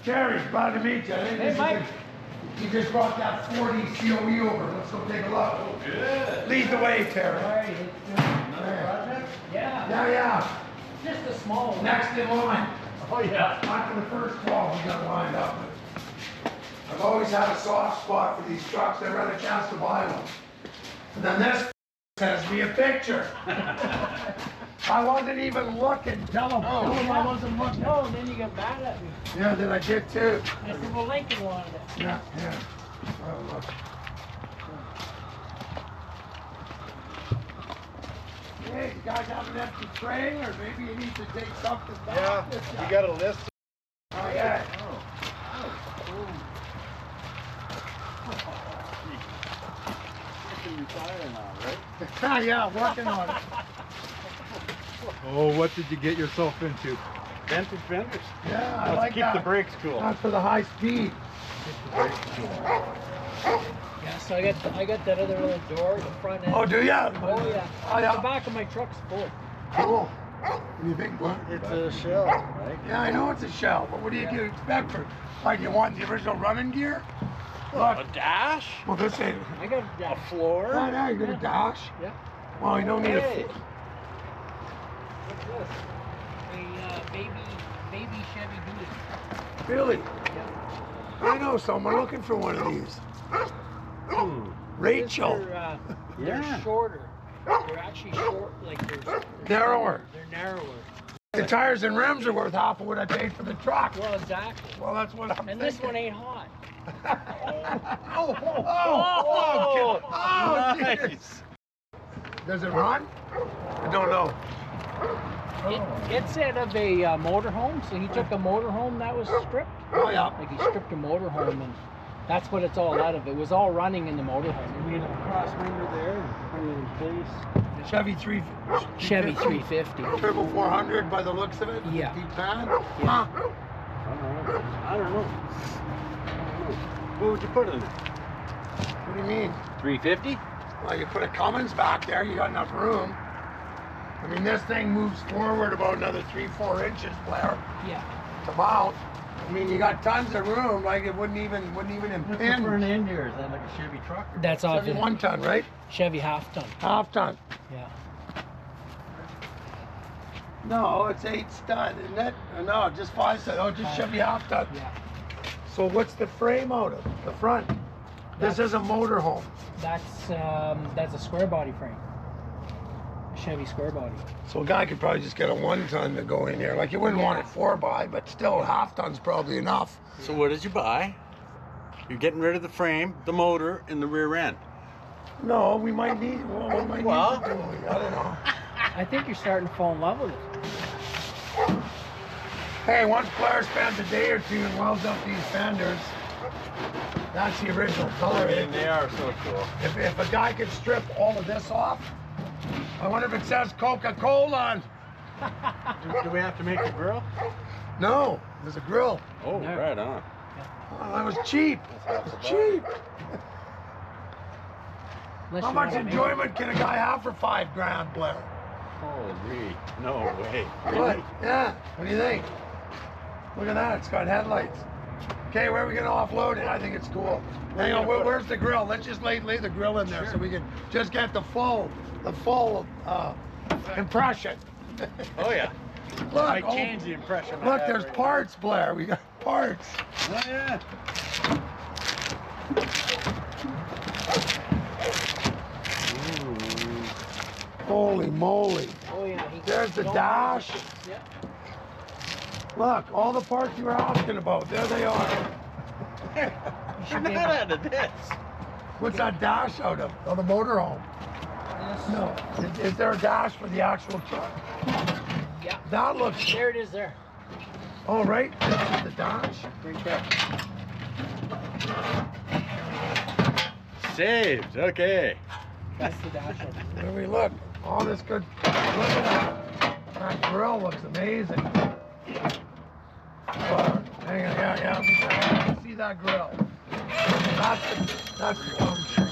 Terry, glad to meet you. Hey, Mike. You just brought that Ford COE over. Let's go take a look. Oh, good. Lead the way, Terry. All right. Another project? Yeah. Yeah. Just a small one. Next in line. Oh, yeah. After the first 12 we got lined up. I've always had a soft spot for these trucks. Never had a chance to buy one. And then this sends me a picture. I wasn't even looking. Tell him I wasn't looking. No, and then you got mad at me. Yeah, then I did too. I said, well, Lincoln wanted it. Yeah. Oh, look. Hey, you guys have an empty tray, or maybe you need to take something back? Yeah, you got a list? Oh, yeah. You can retire now, right? Yeah, working on it. Oh, what did you get yourself into? Vented fenders. Yeah, I Let's like keep that. the brakes cool. Not for the high speed. Yeah, so I got that other little door, the front end. Oh, do ya? Oh, yeah. Oh, yeah. The back of my truck's full. Cool. What do you think, Glenn? It's a shell, right? Yeah, I know it's a shell, but what do you expect for? Like, you want the original running gear? A Look. dash? Well, this ain't. I got A floor? Oh, no, you got a dash. Yeah. Well, you don't need Hey. a. What's this? A baby Chevy Buick. Really? Yeah. I know someone looking for one of these. Rachel. They're Yeah. shorter. They're actually short, like they're Narrower. They're narrower. The tires and rims are worth half of what I paid for the truck. Well, exactly. Well, that's what I'm And thinking. this one ain't hot. Nice. Does it run? I don't know. It's out of a motorhome, so he took a motorhome that was stripped. Oh, yeah. Like he stripped a motorhome, and that's what it's all out of. It was all running in the motorhome. We get a crosswinder there and bring it in place. Chevy Chevy 350. Turbo 400 by the looks of it. Yeah. Deep pan. Yeah. Huh. I don't know. What would you put in it? What do you mean? 350? Well, you put a Cummins back there, you got enough room. I mean, this thing moves forward about another 3-4 inches, Blair, Yeah. to mount. I mean, you got tons of room, like it wouldn't even impinge. for an end here? Is that like a Chevy truck? That's off Chevy the 1 ton, right? Chevy half ton. Half ton. Yeah. No, it's 8 stud, isn't it? No, just 5 stud. Oh, just Chevy half ton. Yeah. So what's the frame out of? The front? This is a motorhome. That's a square body frame. Chevy square body. So a guy could probably just get a 1 ton to go in here. Like you wouldn't want it 4x, but still half ton's probably enough. So what did you buy? You're getting rid of the frame, the motor, and the rear end. No, we might need. Well, we might Well. need to do it. I don't know. I think you're starting to fall in love with it. Hey, once Blair spends a day or two and welds up these fenders, that's the original color. And they are so cool. If a guy could strip all of this off, I wonder if it says Coca-Cola on. Do we have to make a grill? No, there's a grill. Oh, No. right on. Oh, that was cheap. That was cheap. Unless How you much wanna make- enjoyment can a guy have for $5 grand, Blair? Holy, no way. What? Yeah. What do you think? Look at that. It's got headlights. Okay, where are we gonna offload it? I think it's cool. Hang on. Where's the grill? Let's just lay the grill in there so we can just get the full impression. Oh yeah. Look. Might change the impression. I Look, have there's right parts, Blair. We got parts. now. Oh yeah. Holy moly. Oh yeah. There's the dash. Yeah. Look, all the parts you were asking about. There they are. You're not out of this. What's that dash out of? Oh, the motorhome. No. Is there a dash for the actual truck? Yeah. That looks. There it is there. Oh, right. This is the dash. Right there. Saved. Okay. That's the dash of it. There we look. All this good. Look at that. That grill looks amazing. Hang on, yeah. See that grill? That's the function.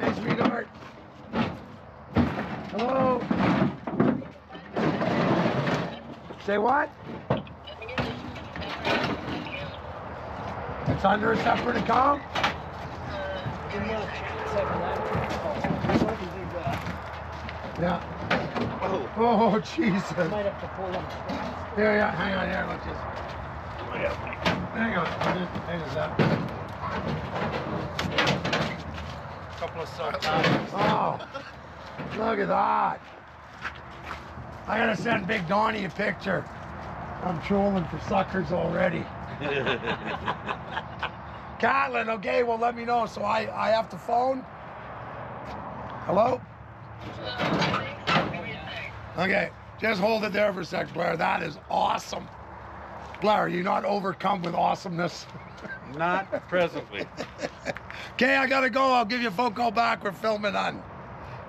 Hey, sweetheart. Hello. Say what? It's under a separate account? Give me a chance having that. Yeah. Oh, Jesus. I might have to pull them straps. Here, yeah, hang on here, let's just. Hang on, hang on, that. Couple of subtitles. Oh, look at that. I gotta send Big Donnie a picture. I'm trolling for suckers already. Catlin, okay, well let me know. So I have to phone? Hello? Okay, just hold it there for a sec, Blair. That is awesome. Blair, are you not overcome with awesomeness? Not presently. Okay, I gotta go. I'll give you a phone call back. We're filming on.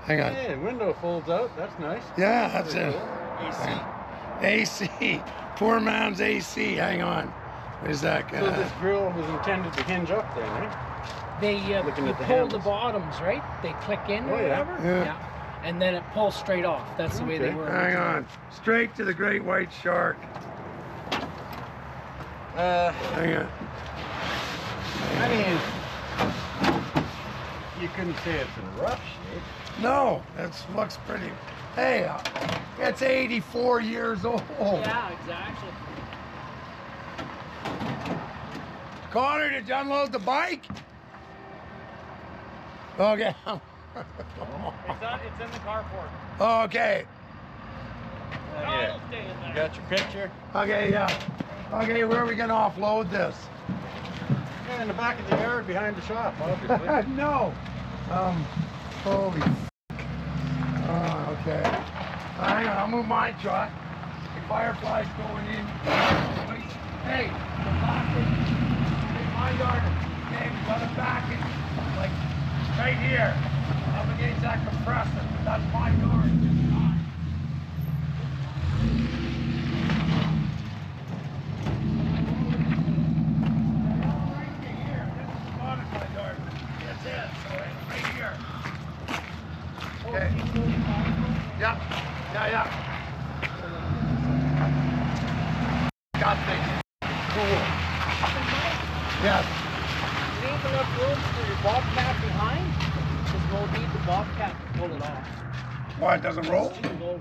Hang on. Hey, window folds out. That's nice. Yeah, that's it. AC. AC. Poor man's AC. Hang on. Where's that guy? So this grill was intended to hinge up then, right? They Looking you at the pull the handles. bottoms, right? They click in Oh, or yeah. whatever. Yeah. And then it pulls straight off. That's the way they Okay. were. Hang originally. on. Straight to the great white shark. Hang on. I mean, you couldn't say it's in rough shape. No, it looks pretty. Hey, it's 84 years old. Yeah, exactly. Connor, did you unload the bike? Okay. It's in the carport. Okay. Yeah. You got your picture? Okay, yeah. Okay, where are we gonna offload this? Yeah, in the back of the yard behind the shop, obviously. No. Holy. Okay. Hang on, I'll move my truck. The Firefly's going in. Wait. Hey, the back in my yard. Okay, we got it back in, like right here, up against that compressor. That's my yard. It's not. Okay. Yeah. Got things. Cool. Yes. Leave enough room for your bobcat behind, because we'll need the bobcat to pull it off. Why it doesn't roll? It's too low.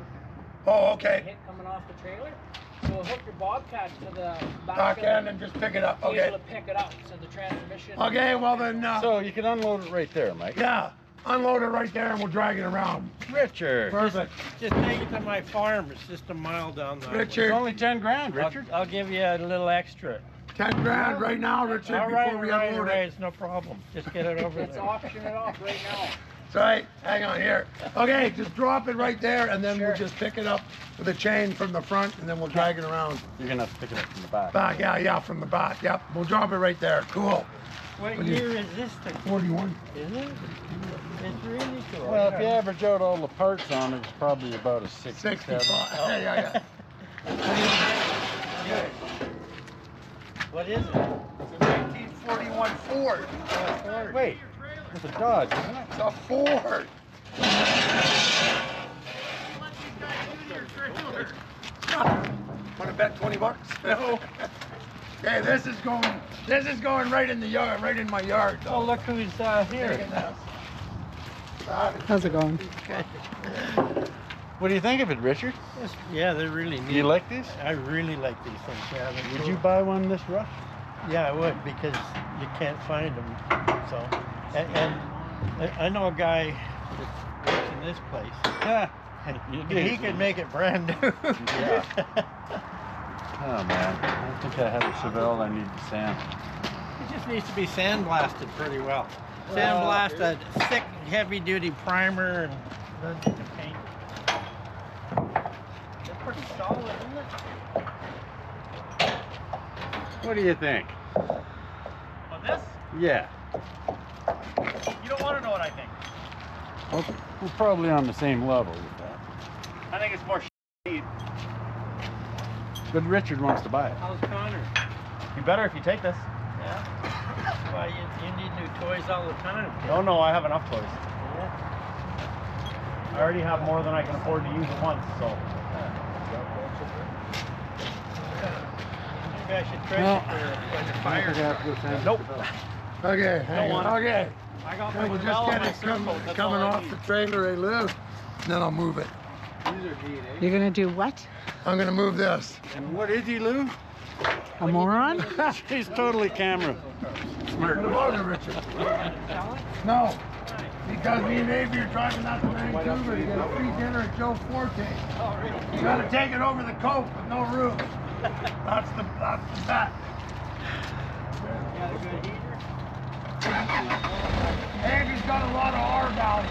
Oh, The okay. hit coming off the trailer. So we'll hook your bobcat to the Back of end the and just pick it up. able Okay. to pick it up. So the transmission. Okay, well then, So you can unload it right there, Mike. yeah. Unload it right there and we'll drag it around. Richard. Perfect. Just take it to my farm. It's just a mile down the highway. Richard, It's only 10 grand, Richard. I'll give you a little extra. 10 grand right now, Richard, All before right, we right, unload right. it. It's no problem. Just get it over Let's there. auction it off right now. That's right. Hang on here. Okay, just drop it right there and then we'll Sure. just pick it up with a chain from the front and then we'll drag it around. You're going to have to pick it up from the back. Back, yeah, from the back. Yep, we'll drop it right there. Cool. What What do you- year is this thing? 41. Is it? It's really cool. Well, if you average out all the parts on it, it's probably about a 67. 65. Yeah. Okay. What is it? It's a 1941 Ford. Wait, it's a Dodge, isn't it? It's a Ford. Want to bet 20 bucks? No. Okay, this is going right in the yard, right in my yard. Oh, look who's here. How's it going? What do you think of it, Richard? Yeah, they're really neat. Do you like these? I really like these things. Yeah, they're Would cool. you buy one this rough? Yeah, I would, because you can't find them. So, and I know a guy that works in this place. And You he do. could make it brand new. Yeah. Oh man, I think I have a Chevelle I need to sand. It just needs to be sandblasted pretty well. Sandblast a thick, heavy-duty primer and then you can paint. It's pretty solid, isn't it? What do you think? On this? Yeah. You don't want to know what I think. Well, we're probably on the same level with that. I think it's more shit. But Richard wants to buy it. How's Connor? You better if you take this. Yeah. Well, you need new toys all the time. Oh no, I have enough toys. Yeah. I already have more than I can afford to use at once, so. Maybe I should trade No. it for when the I fire. think I have to go sand Nope. the bill. Okay, hang on. Okay. I got Okay, we'll just get it coming off the trailer, eh, Lou? Then I'll move it. You're gonna do what? I'm gonna move this. And what is he, Lou? A moron? He's totally camera. What about it, Richard? No, because me and Avery are driving out to Vancouver to get a free dinner at Joe Forte. You gotta take it over the coast with no room. That's the bet. Got a good heater? Avery's got a lot of R value.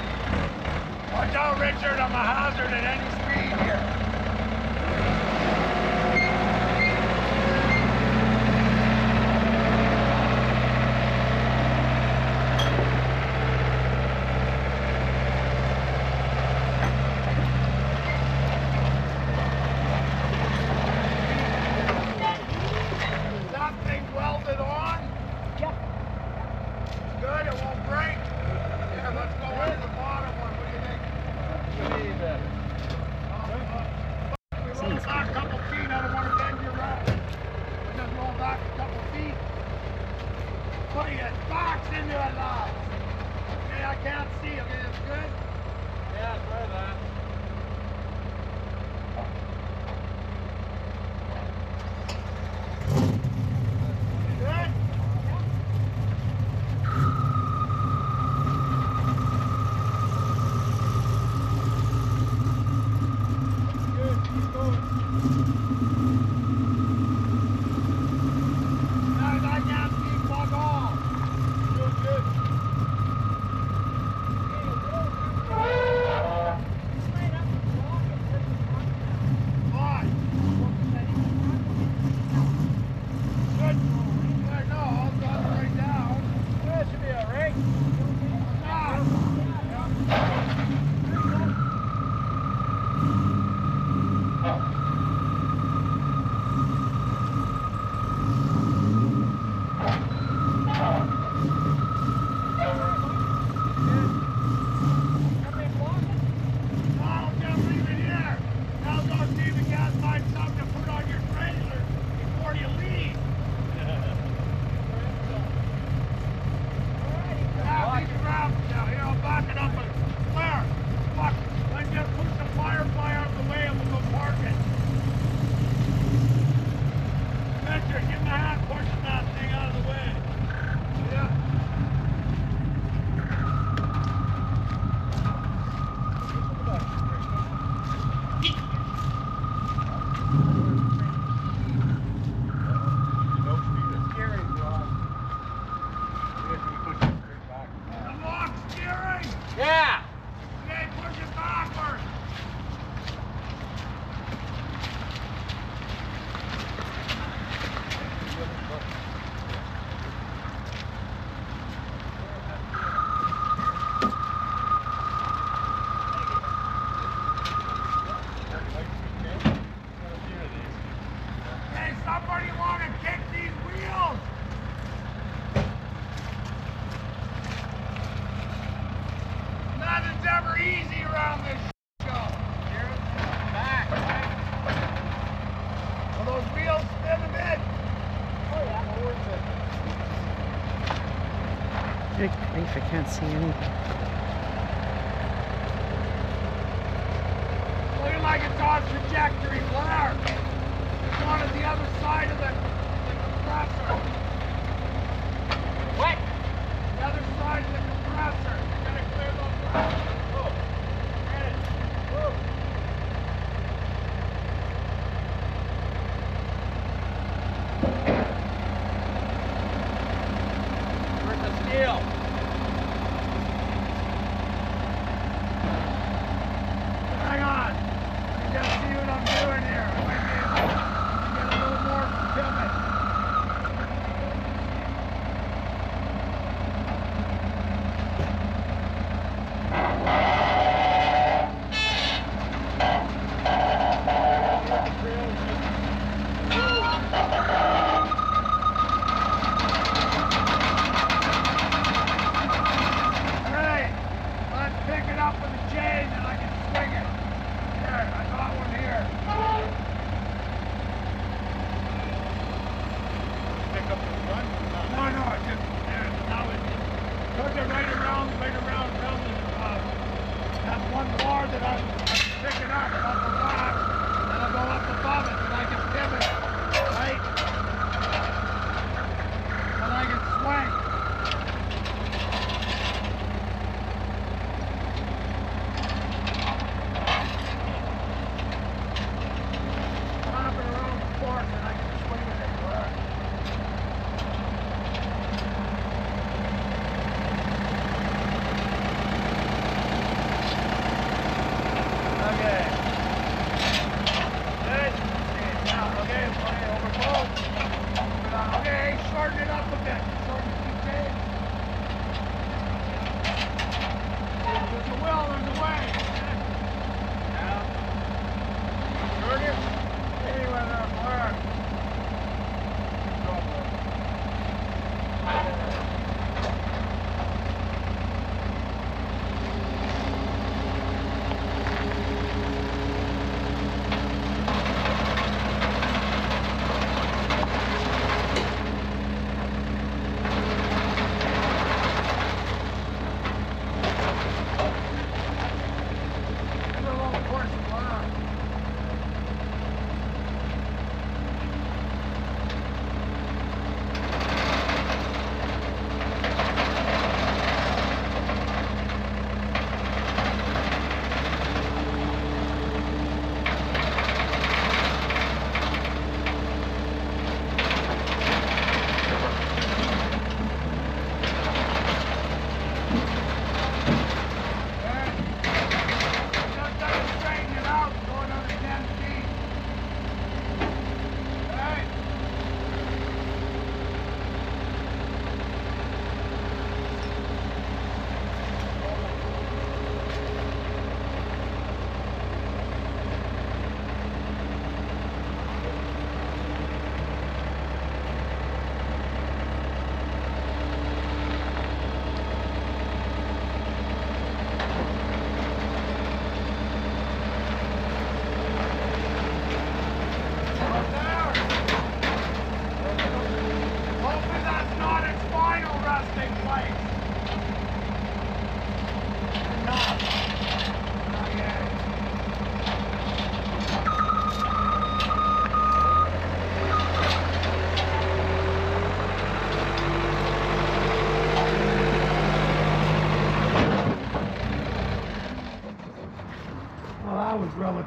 Watch out, Richard, I'm a hazard at any speed here. That thing welded on? Yep. Good, it won't break. Yeah, let's go into the bottom one. What do you think? We roll back a couple feet. I don't want to bend your rack. We just roll back a couple feet. Put your box into it now. Okay, I can't see. Okay, that's good. Yeah, try that. Good. Guys, I can't see fuck all. Doing good. Fine. Good. I know, I'll drop it right down. That should be alright. I'll just leave it here. Now go see if the guys find something to put on your trailer before you leave. Now leave it around now. Here, I'll back it up and clear. Fuck. Then just push the firefly out the way and we'll go park it. Mister, give him a hand pushing that thing out of the way. Yeah. The lock steering. Yeah. Okay, push it backwards. Hey, somebody want to kick these wheels? Nothing's ever easy around this show. Back. Will those wheels spin a bit? Good grief, I can't see anything. Looking like it's on trajectory, Blair. It's on at the other side of the compressor. What? The other side of the compressor. You gotta clear those roads. Oh, get it. Woo. Where's the steel? Hang on. Let me just see what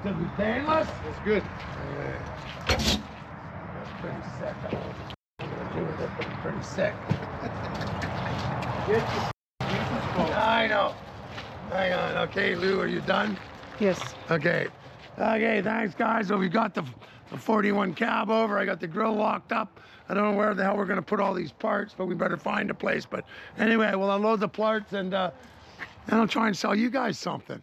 to be painless? It's good. That's pretty sick. I don't know what to do with it, but it's pretty sick. I know. Hang on. Okay, Lou, are you done? Yes. Okay. Okay, thanks, guys. So we got the 41 cab over. I got the grill locked up. I don't know where the hell we're going to put all these parts, but we better find a place. But anyway, we'll unload the parts and I'll try and sell you guys something.